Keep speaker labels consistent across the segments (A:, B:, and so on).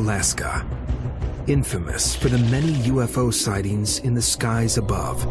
A: Alaska, infamous for the many UFO sightings in the skies above.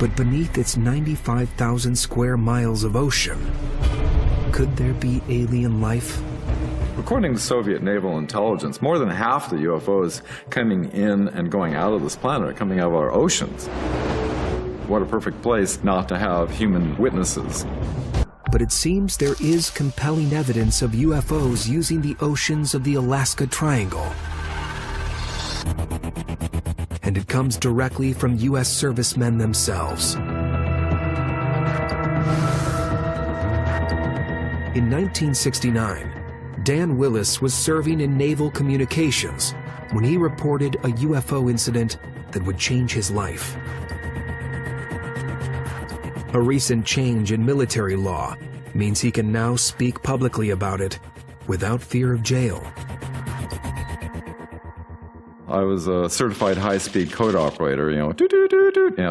A: But beneath its 95,000 square miles of ocean, could there be alien life?
B: According to Soviet naval intelligence, more than half the UFOs coming in and going out of this planet are coming out of our oceans. What a perfect place not to have human witnesses.
A: But it seems there is compelling evidence of UFOs using the oceans of the Alaska Triangle. And it comes directly from U.S. servicemen themselves. In 1969, Dan Willis was serving in naval communications when he reported a UFO incident that would change his life. A recent change in military law means he can now speak publicly about it without fear of jail.
B: I was a certified high-speed code operator,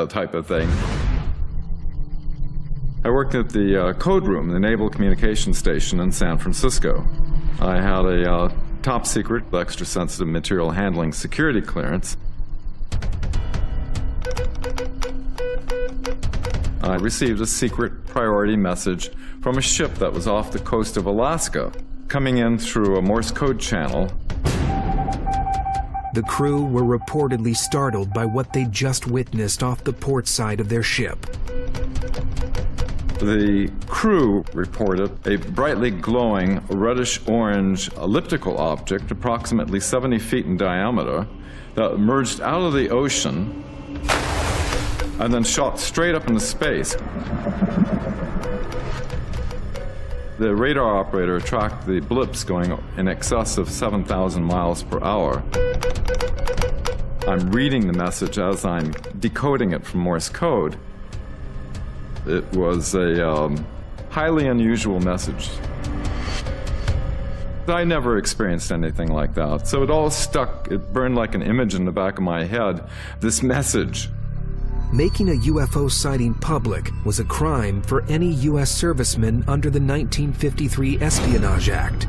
B: type of thing. I worked at the code room, the Naval Communications Station in San Francisco. I had a top-secret, extra-sensitive material handling security clearance. I received a secret priority message from a ship that was off the coast of Alaska, coming in through a Morse code channel.
A: The crew were reportedly startled by what they just witnessed off the port side of their ship.
B: The crew reported a brightly glowing reddish-orange elliptical object approximately 70 feet in diameter that emerged out of the ocean and then shot straight up into space. The radar operator tracked the blips going in excess of 7,000 miles per hour. I'm reading the message as I'm decoding it from Morse code. It was a highly unusual message. I never experienced anything like that, so it all stuck, it burned like an image in the back of my head, this message.
A: Making a UFO sighting public was a crime for any U.S. serviceman under the 1953 Espionage Act.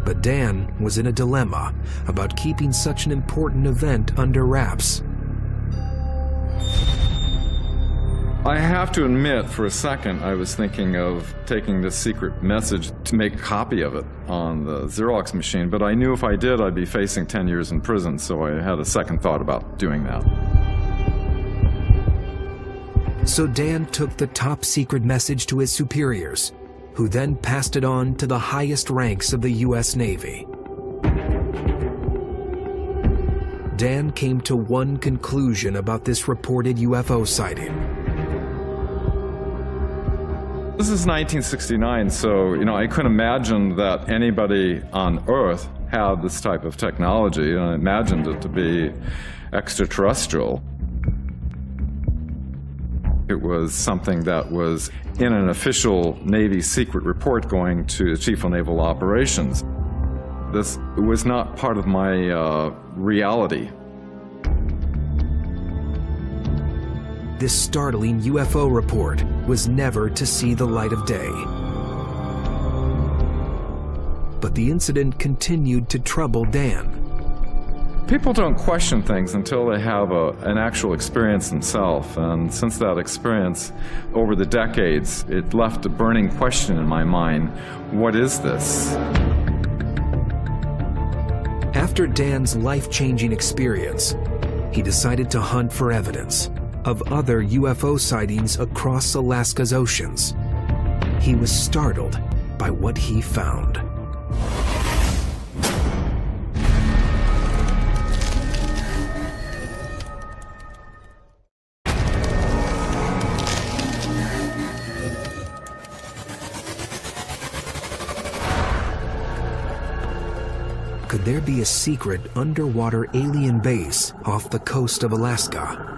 A: But Dan was in a dilemma about keeping such an important event under wraps.
B: I have to admit, for a second, I was thinking of taking this secret message to make a copy of it on the Xerox machine, but I knew if I did, I'd be facing 10 years in prison, so I had a second thought about doing that.
A: So Dan took the top secret message to his superiors, who then passed it on to the highest ranks of the U.S. Navy. Dan came to one conclusion about this reported UFO sighting.
B: This is 1969, so, I couldn't imagine that anybody on Earth had this type of technology, and I imagined it to be extraterrestrial. It was something that was in an official Navy secret report going to the Chief of Naval Operations. This was not part of my reality.
A: This startling UFO report was never to see the light of day. But the incident continued to trouble Dan.
B: People don't question things until they have an actual experience themselves, and since that experience, over the decades, it left a burning question in my mind: what is this?
A: After Dan's life-changing experience, he decided to hunt for evidence of other UFO sightings across Alaska's oceans. He was startled by what he found. Could there be a secret underwater alien base off the coast of Alaska?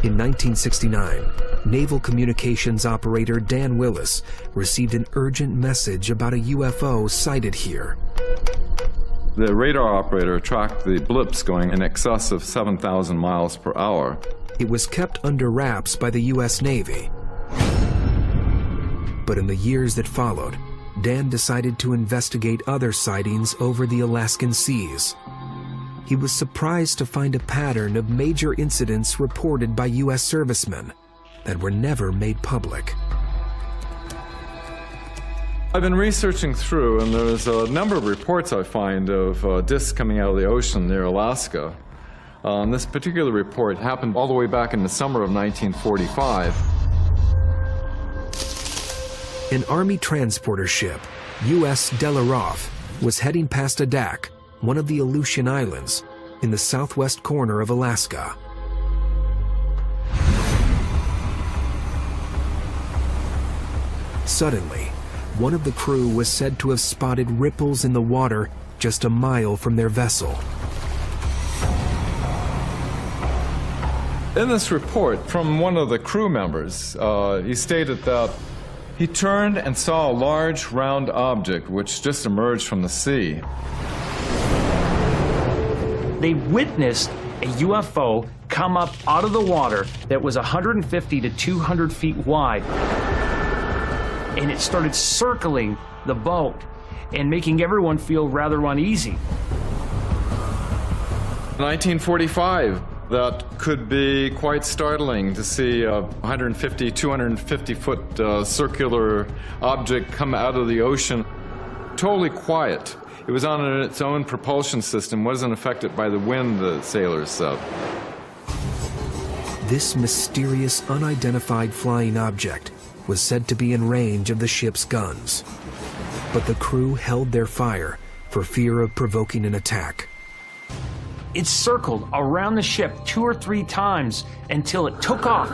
A: In 1969, naval communications operator Dan Willis received an urgent message about a UFO sighted here.
B: The radar operator tracked the blips going in excess of 7,000 miles per hour.
A: It was kept under wraps by the U.S. Navy. But in the years that followed, Dan decided to investigate other sightings over the Alaskan seas. He was surprised to find a pattern of major incidents reported by U.S. servicemen that were never made public.
B: I've been researching through, and there's a number of reports I find of disks coming out of the ocean near Alaska. This particular report happened all the way back in the summer of 1945.
A: An Army transporter ship, U.S. Delaroff, was heading past Adak, one of the Aleutian Islands, in the southwest corner of Alaska. Suddenly, one of the crew was said to have spotted ripples in the water just a mile from their vessel.
B: In this report from one of the crew members, he stated that he turned and saw a large round object which just emerged from the sea.
C: They witnessed a UFO come up out of the water that was 150 to 200 feet wide, and it started circling the boat and making everyone feel rather uneasy.
B: 1945, that could be quite startling to see a 150, 250-foot circular object come out of the ocean. Totally quiet. It was on its own propulsion system, wasn't affected by the wind, the sailors said.
A: This mysterious, unidentified flying object was said to be in range of the ship's guns. But the crew held their fire for fear of provoking an attack.
C: It circled around the ship 2 or 3 times until it took off,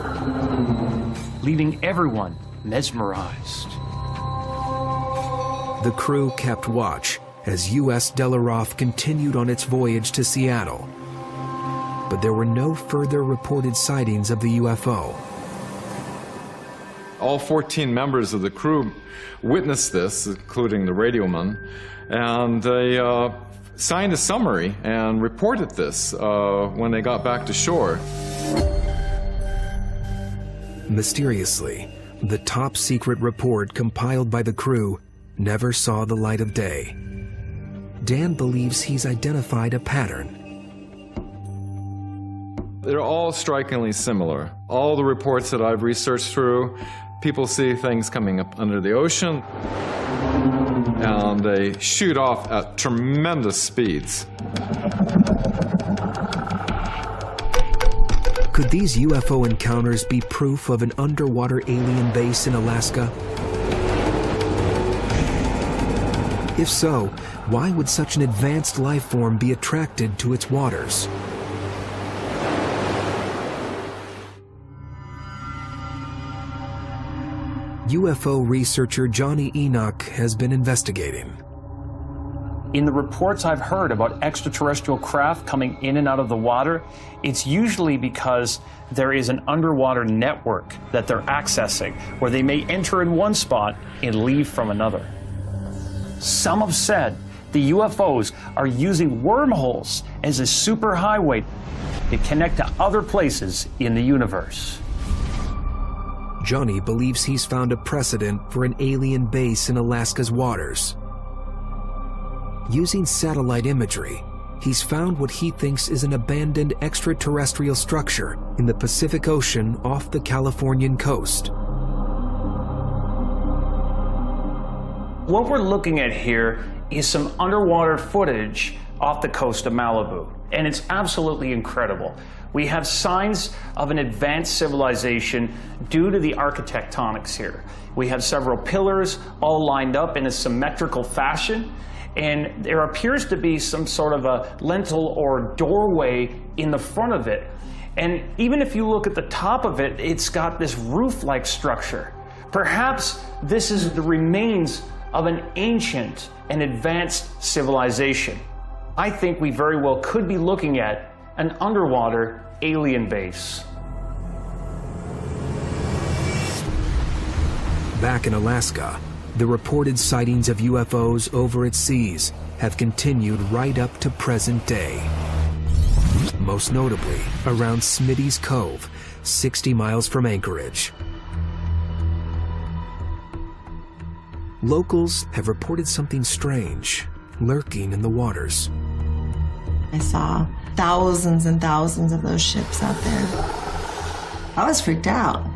C: leaving everyone mesmerized.
A: The crew kept watch as U.S. Delaroff continued on its voyage to Seattle. But there were no further reported sightings of the UFO.
B: All 14 members of the crew witnessed this, including the radioman, and they signed a summary and reported this when they got back to shore.
A: Mysteriously, the top-secret report compiled by the crew never saw the light of day. Dan believes he's identified a pattern.
B: They're all strikingly similar. All the reports that I've researched through, people see things coming up under the ocean, and they shoot off at tremendous speeds.
A: Could these UFO encounters be proof of an underwater alien base in Alaska? If so, why would such an advanced life form be attracted to its waters? UFO researcher Johnny Enoch has been investigating.
C: In the reports I've heard about extraterrestrial craft coming in and out of the water, it's usually because there is an underwater network that they're accessing, where they may enter in one spot and leave from another. Some have said the UFOs are using wormholes as a superhighway to connect to other places in the universe.
A: Johnny believes he's found a precedent for an alien base in Alaska's waters. Using satellite imagery, he's found what he thinks is an abandoned extraterrestrial structure in the Pacific Ocean off the Californian coast.
C: What we're looking at here is some underwater footage off the coast of Malibu, and it's absolutely incredible. We have signs of an advanced civilization due to the architectonics here. We have several pillars all lined up in a symmetrical fashion, and there appears to be some sort of a lintel or doorway in the front of it. And even if you look at the top of it, it's got this roof-like structure. Perhaps this is the remains of an ancient and advanced civilization. I think we very well could be looking at an underwater alien base.
A: Back in Alaska, the reported sightings of UFOs over its seas have continued right up to present day. Most notably around Smitty's Cove, 60 miles from Anchorage. locals have reported something strange lurking in the waters.
D: I saw thousands and thousands of those ships out there. I was freaked out.